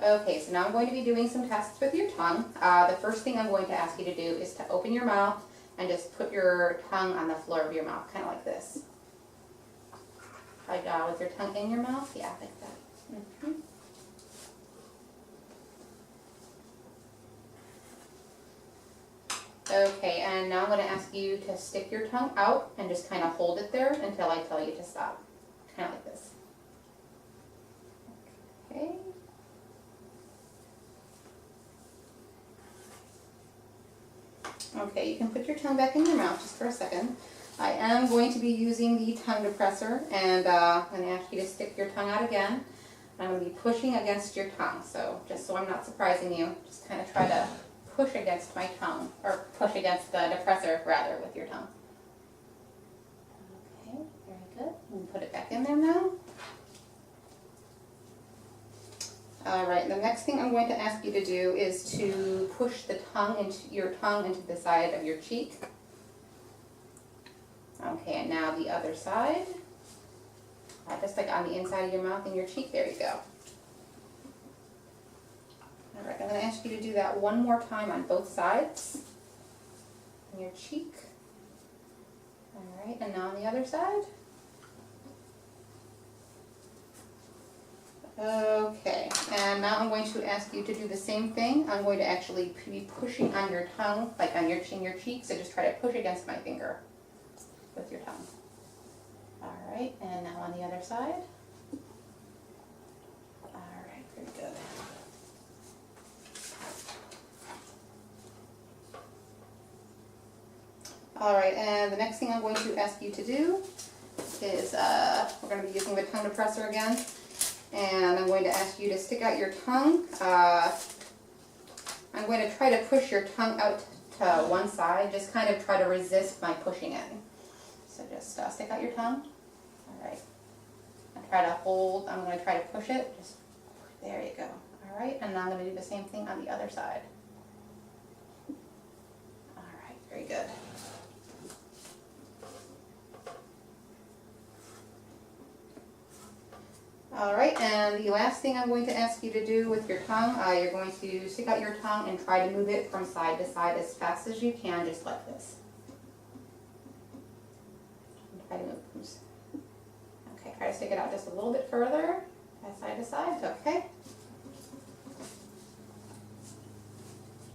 Okay, so now I'm going to be doing some tests with your tongue. The first thing I'm going to ask you to do is to open your mouth and just put your tongue on the floor of your mouth, kind of like this. Like with your tongue in your mouth? Yeah, like that. Okay, and now I'm going to ask you to stick your tongue out and just kind of hold it there until I tell you to stop. Kind of like this. Okay. Okay, you can put your tongue back in your mouth just for a second. I am going to be using the tongue depressor, and I'm going to ask you to stick your tongue out again. I'm going to be pushing against your tongue, so just so I'm not surprising you, just kind of try to push against my tongue, or push against the depressor, rather, with your tongue. Okay, very good. You can put it back in there now. Alright, the next thing I'm going to ask you to do is to push the tongue into the side of your cheek. Okay, and now the other side. Just like on the inside of your mouth and your cheek, there you go. Alright, I'm going to ask you to do that one more time on both sides. On your cheek. Alright, and now on the other side. Okay, and now I'm going to ask you to do the same thing. I'm going to actually be pushing on your tongue, like on your chin, your cheek, so just try to push against my finger with your tongue. Alright, and now on the other side. Alright, very good. Alright, and the next thing I'm going to ask you to do is, we're going to be using the tongue depressor again. And I'm going to ask you to stick out your tongue. I'm going to try to push your tongue out to one side. Just kind of try to resist my pushing in. So just stick out your tongue. Alright. And try to hold. I'm going to try to push it. Just there you go. Alright. And now I'm going to do the same thing on the other side. Alright. Very good. Alright, and the last thing I'm going to ask you to do with your tongue, you're going to stick out your tongue and try to move it from side to side as fast as you can, just like this. Try to move it. Okay, try to stick it out just a little bit further, side to side, okay.